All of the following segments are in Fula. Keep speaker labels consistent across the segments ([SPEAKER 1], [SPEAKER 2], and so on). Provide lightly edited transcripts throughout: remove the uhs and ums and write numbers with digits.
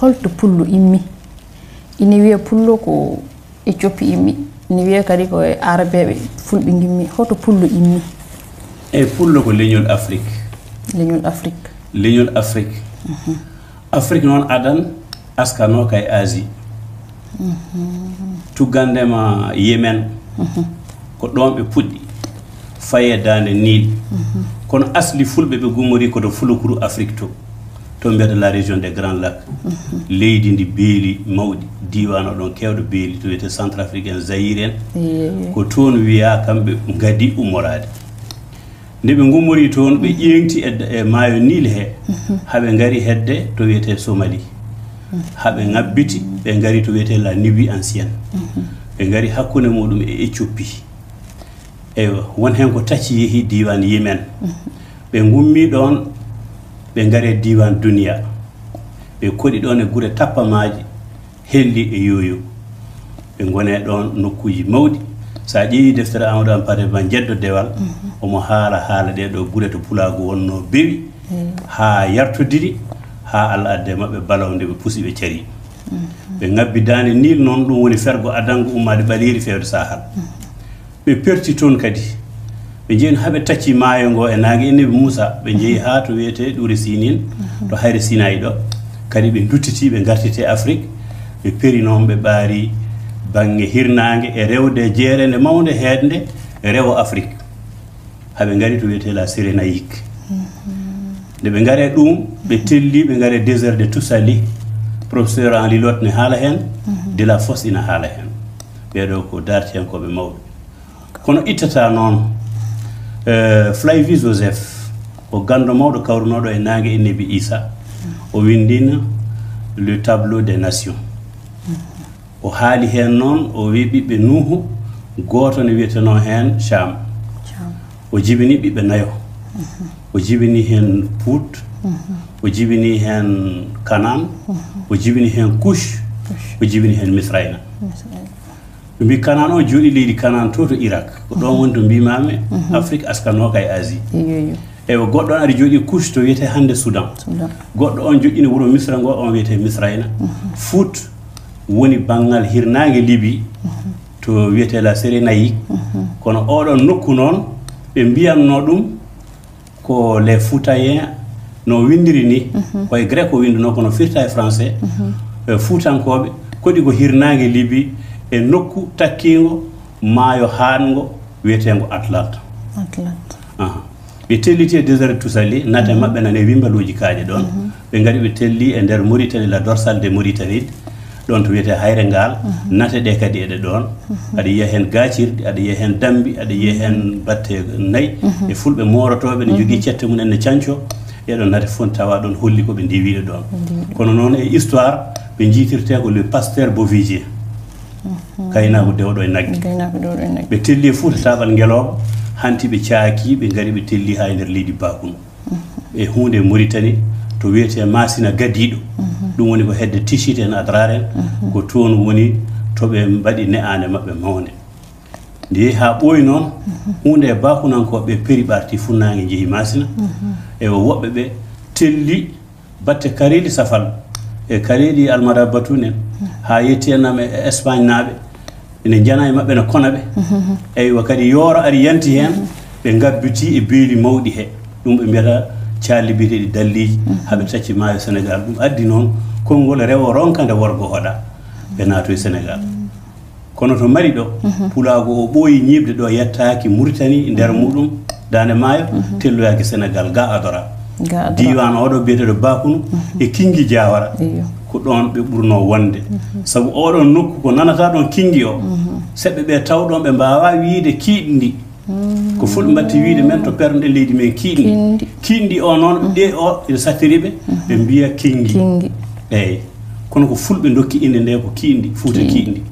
[SPEAKER 1] holto pullo immi ina wiya pullo ko Éthiopie immi ina wiya kadi ko arabeɓe fulɓe gimmi hoto pullo immi
[SPEAKER 2] e pullo ko leñol Afrique Afrique noon adan askano kay Asie tuggandema Yemen ko ɗon ɓe puɗɗi faye dande Nil kono asli fulɓe ɓe gummori koto fulukuru Afrique to mbiyata la région des Grands Lacs leydi ndi beeli mawɗi diwan oɗon kewɗo beeli to wiyete Centrafrique en Zaïre en ko toon wiya kamɓe gadi ummorade nde ɓe gummori toon ɓe ƴeŋti e maayo Nil he haɓe ngari hedde to wiyete Somalie haɓe ngabbiti ɓe ngari to wiyete la Nubie ancienne ɓe ngari hakkunde muɗum e Éthiopie eyo won hen ko tacci yeehi diwan Yemen ɓe gummi ɗon ɓe ngari diwan Dunia ɓe koɗi ɗon e gure tappamaji helli e yoyo ɓe gone ɗon nokkuji mawɗi sa ƴeewi deftere Amadou Hampâté Bâ jeddo dewal omo haala ɗe ɗo gure to pulago wonno bewi ha yartodiri ha Allah adde mabɓe balawde ɓe pusi ɓe cari ɓe ngabbi dande Nil noon ɗum woni fergo adango ummade ɓaliri fewde sahal ɓe perti toon kadi ɓe jeeni haɓe tacci maayo ngo e naangue Annabi Moussa ɓe jeeyi ha to wiyete ɗure Sinin to hayre Sinayi ɗo kadi ɓe duttiti ɓe gartite Afrique ɓe peri noon ɓe ɓaari bange hirnangue e rewde jeerende mawde heedde e rewo Afrique haɓe ngari to wiyete la Cyrénaïque nde ɓe ngare ɗum ɓe telli ɓe ngare désert de Toussali professeur Henri Lot ne haala hen de la Fosse ina haala hen ɓeɗo ko dartiyankoɓe mawɓe kono ittata noon Flavie Joseph o gando mawɗo kawrunoɗo e naangue Annabi Issa o windina le tableau des nations o haali hen noon o wi ɓiɓɓe Nuhu goto ne wiyeteno hen Cham o jibini ɓiɓɓe nayo o jibini hen Pout o jibini hen Canaan o jibini hen Couche o jibini hen Misrayna ɓe mbi Canaan o jooɗi leydi Canaan to Irak ko ɗon woni to mbimami Afrique askano kay Asie eyi goɗɗo on aɗa jooɗi Couche to wiyete hande Soudan goɗɗo on joƴƴini wuuro Misra ngo on wiyete Misrayna Fout woni banggal hirnangue Libye to wiyete la Cyrénaïque kono oɗon nokku noon ɓe mbiyanno ɗum ko les Foutayen no windiri ni koye grec o winduno kono firta e français Foutankoɓe koɗi ko hirnangue Libye e nokku takkingo maayo haango wiyetengo Atlante ɓe telliti e désert Toussali nate mabɓe nane wimbaluji kaaje ɗon ɓe ngari ɓe telli e nder Mauritanie la dorsale de Mauritanie ɗon to wiyete hayre ngal nate ɗe kadi eɗe ɗon aɗa yiya hen gacirɗi aɗa yiya hen dambi aɗa yiya hen batte nayyi e fulɓe morotoɓe ne jogui cette mumen ne canco eɗon nate fon tawa ɗon holli koɓe ndiwiɗe ɗon kono noon e histoire ɓe jiitirte ko le pasteur bovidier kaynako dewɗo e nagge ɓe telli e Fouta taɓal ngeloɓo hanti ɓe caaki ɓe ngari ɓe telli ha e nder leydi Bakunu e hunde Mauritanie to wiyete Masina Gadiɗo ɗum woni ko hedde Tichit en Adraren ko toon woni toɓe mbaɗi ne'ane mabɓe mawde nde yeehi ha ɓooyi noon hunde e bakunankoɓe peri ɓarti funnague jeehi Masina e woɓɓe ɓe telli batte Kareli Safal e Kareli Almada Batoun en ha yetti enam e Espagne naaɓe ene jana e mabɓe ne kona ɓe eywa kadi yooro ari yanti hen ɓe gabbiti e beeli mawɗi he ɗum ɓe mbiyata calli biyeteɗi dalliji haɓe tacci maayo Sénégal ɗum addi noon konngol rewo ronkande worgo hoɗa ɓe naato e Sénégal kono to mari ɗo pulago o ɓooyi ñibde ɗo yettaki Mauritanie nder muɗum dande maayo telloyaki Sénégal ga Adora diwan oɗo biyeteɗo Bakunu e Kingi Diawara ko ɗon ɓe ɓurno wonde saabu oɗon nokku ko nanata ɗon Kingi o seɓɓe ɓe tawɗon ɓe mbawa wiide kiiɗi ndi ko fulɓe mbatti wiide men to perɗe leydi men kiiɗi kiiɗi o noon ɗe o ene sattiriɓe ɓe mbiya Kingi eyyi kono ko fulɓe dokki inde nde ko kiiɗi Fouta kiiɗi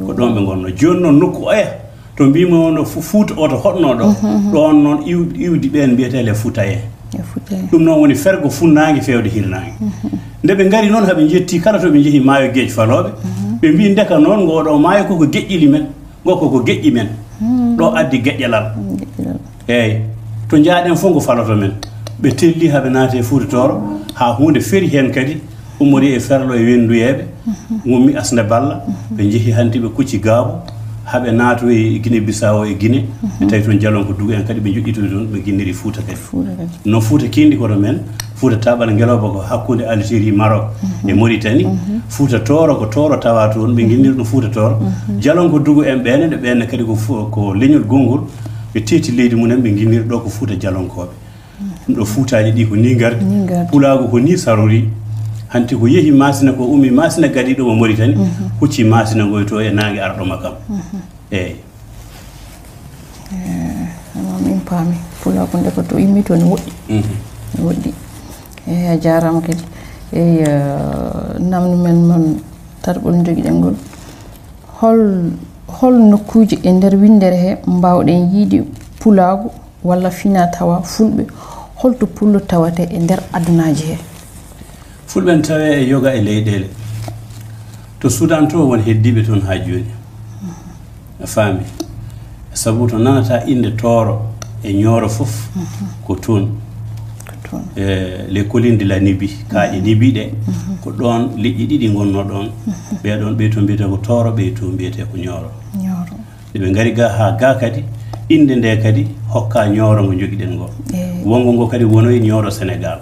[SPEAKER 2] ko ɗon ɓe gonno joni noon nokku oya to mbimo no Fouta o to hoɗno ɗo ɗon noon iwdi ɓen mbiyete les Foutayen ɗum noon woni fergo funnague fewde hirnague nde ɓe ngari noon haɓe jetti kala to ɓe jeehi maayo Gueje Faloɓe ɓe mbi ndeka noon ngoɗo maayo koko geƴƴili men ngo koko geƴƴi men ɗo addi geƴƴalal eyyi to jaaɗen fof ngo faloto men ɓe telli haɓe naate Fouta Toro ha hunde feri hen kadi umori e ferlo e wenduyeɓe gummi asna balla ɓe jeehi hanti ɓe kucci gaabo haɓe naato e Guinée Bissau e Guinée ɓe tawi toon jalon ko dugu en kadi ɓe joƴƴitoy toon ɓe guinniri Fouta kadi no Fouta kindi koto men Fouta taɓana ngeloba ko hakkude Algérie Maroc e Mauritanie Fouta Toro ko Toro tawa toon ɓe guinniri ɗum Fouta Toro jalon ko dugu en ɓene ɗe ɓenne kadi ko leñol gongol ɓe teeti leydi munen ɓe guinniri ɗo ko Fouta jalonkoɓe ɗum ɗo Foutaji ɗi ko ni gardi Pulago ko ni sarori hanti ko yehi masina ko ummi masina gadiɗo mo Mauritanie hucci masina ngoy to e nangue arɗoma kam eyyi
[SPEAKER 1] min paami Pulago nde ko to immi to ne woɗɗi ne woɗɗi eyyi a jarama kadi eyyi namni men mon tarɓol joguiɗen ngol hol nokkuji e nder windere he mbawɗen yiide Pulago walla fina tawa fulɓe holto pullo tawate e nder adunaji he
[SPEAKER 2] fulɓe tawe e yoga e leyɗele to Soudan to won heddiɓe toon ha joni a faami sabu to nanata inde Toro e Nioro fof ko toon les collines de la Nibi kaaƴe Nibi ɗe ko ɗon liƴƴi ɗiɗi gonno ɗon ɓeɗon ɓe to mbiyete ko Toro ɓe to mbiyete ko Nioro ɓe ngari ga ha ga kadi inde nde kadi hokka Nioro ngo joguiɗen ngo wongo ngo kadi wonoyi Nioro Sénégal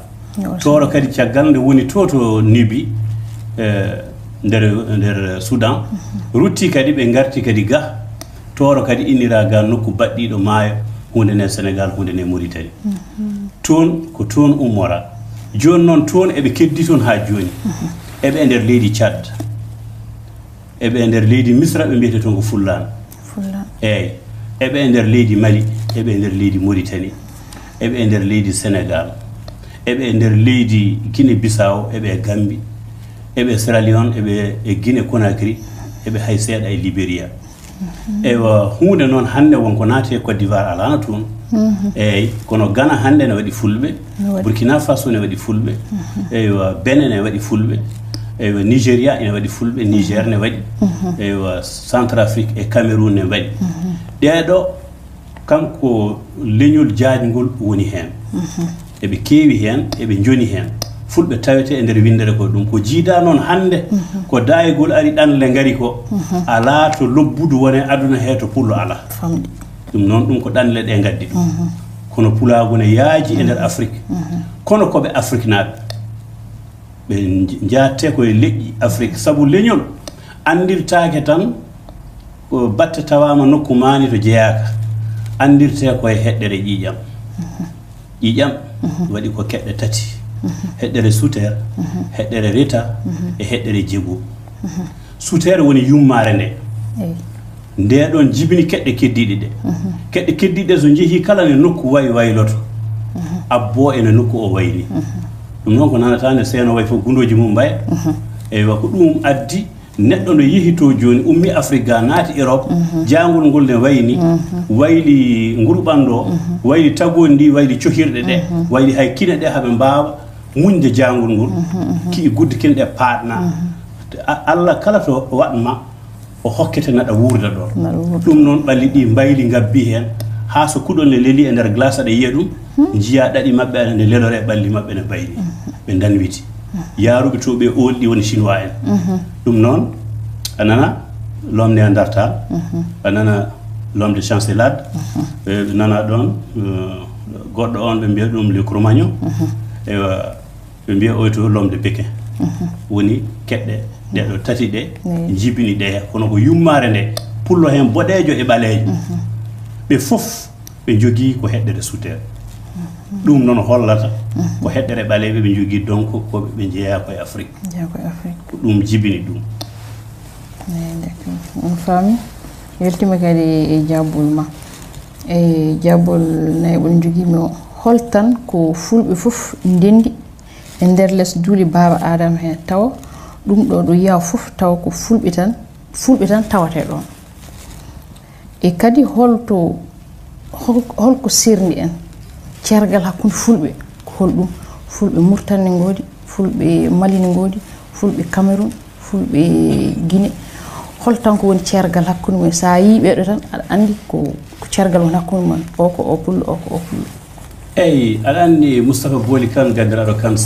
[SPEAKER 2] Toro kadi caggal nde woni to Nibi nder Soudan rutti kadi ɓe garti kadi ga Toro kadi innira ga nokku baɗɗiɗo maayo hunde ne Sénégal hunde ne Mauritanie toon ko toon ummora joni noon toon eɓe keddi toon ha joni eɓe e nder leydi Tchad eɓe e nder leydi Misra ɓe mbiyete toon ko Fullan eyyi eɓe e nder leydi Mali eɓe e nder leydi Mauritanie eɓe e nder leydi Sénégal eɓe e nder leydi Guinée Bissau eɓe e Gambie eɓe Sierra Leone eɓe e Guinée Conakry eɓe hay seeɗa e Libéria ewa hunde noon hande wonko naati e Côte d'Ivoire alano toon eyyi kono Ghana hande ne waɗi fulɓe Burkina Faso ne waɗi fulɓe eywa Benin ne waɗi fulɓe eywa Nigéria ene waɗi fulɓe Niger ne waɗi eywa Centrafrique e Cameroun ne waɗi ɗeɗo kanko leñol jaajgol woni hen eɓe keewi hen eɓe joni hen fulɓe tawete e nder windere ko ɗum ko jiida noon hande ko dayigol ari ɗanle ngari ko ala to lobbudu wone aduna he to pullo ala ɗum noon ɗum ko ɗanle ɗe gaddi ɗum kono Pulago ne yaaji e nder Afrique kono koɓe Afrique naaɓe ɓe jatte koye leƴƴi Afrique sabu leñol andirtake tan ko batte tawama nokku mani to jeeyaka andirte koye heɗɗere ƴiƴam ƴiƴam waɗi ko keɗɗe tati heɗɗere Souter heɗɗere Reta e heɗɗere Djego Souter woni yummare nde nde ɗon jibini keɗɗe keddiɗe ɗe keɗɗe keddiɗe so jeehi kala ne nokku wayi wayloto abbo ene nokku o wayni ɗum noon ko nanata nde seeno way fof gundoji mum mbaya eywa ko ɗum addi neɗɗo no yehi to joni ummi Afrique ga naati Europe jangol ngol ne wayni wayli ngurɓanɗo wayli tagodi ndi wayli cohirɗe ɗe wayli hay kine ɗe haɓe mbawa muñde jangol ngol ki gudde kine ɗe paɗna Allah kala to waɗma o hokkete naɗa wuurda ɗon ɗum noon ɓalli ɗi mbayli ngabbi hen ha so kuɗol ne leeli e nder glace aɗa yiya ɗum jiya ɗaɗi mabɓe aɗa nde lelore e ɓalli mabɓe ne bayni ɓe danwiti yaruɓe to ɓe olɗi woni chinois en ɗum noon a nana l'homme néandertal a nana l'homme de Chancelade ɓe nana ɗon goɗɗo on ɓe mbiya ɗum le Cro-Magnon ewa ɓe mbiya oy to l'homme de Pékin woni keɗɗe ɗeɗo tati ɗe jibini ɗeya kono ko yummare nde pullo hen boɗejo e ɓalejo ɓe fof ɓe jogui ko heɗɗere Souter ɗum noon hollata ko heɗɗere ɓaleɓe ɓe jogui donc koɓe ɓe jeeya koye Afrique ko ɗum jibini ɗum
[SPEAKER 1] on faami weltima kadi e jabbol ma e jabbol nayɓol joguimi o holtan ko fulɓe fof ndendi e nder less duuli Baba Adama hen tawa ɗum ɗo ɗo yiya fof tawa ko fulɓe tan tawate ɗon e kadi holko sirni en cergal hakkude fulɓe ko holɗum fulɓe Mauritanie ngodi fulɓe Mali ngodi fulɓe Cameroun fulɓe Guinée holtan ko woni cergal hakkude mumen sa yi ɓeɗo tan aɗa andi ko cergal woni hakkude mumen o ko o pullo o ko o pullo
[SPEAKER 2] eyyi aɗa andi Moustapha Boly Kane gaddiraɗo Kane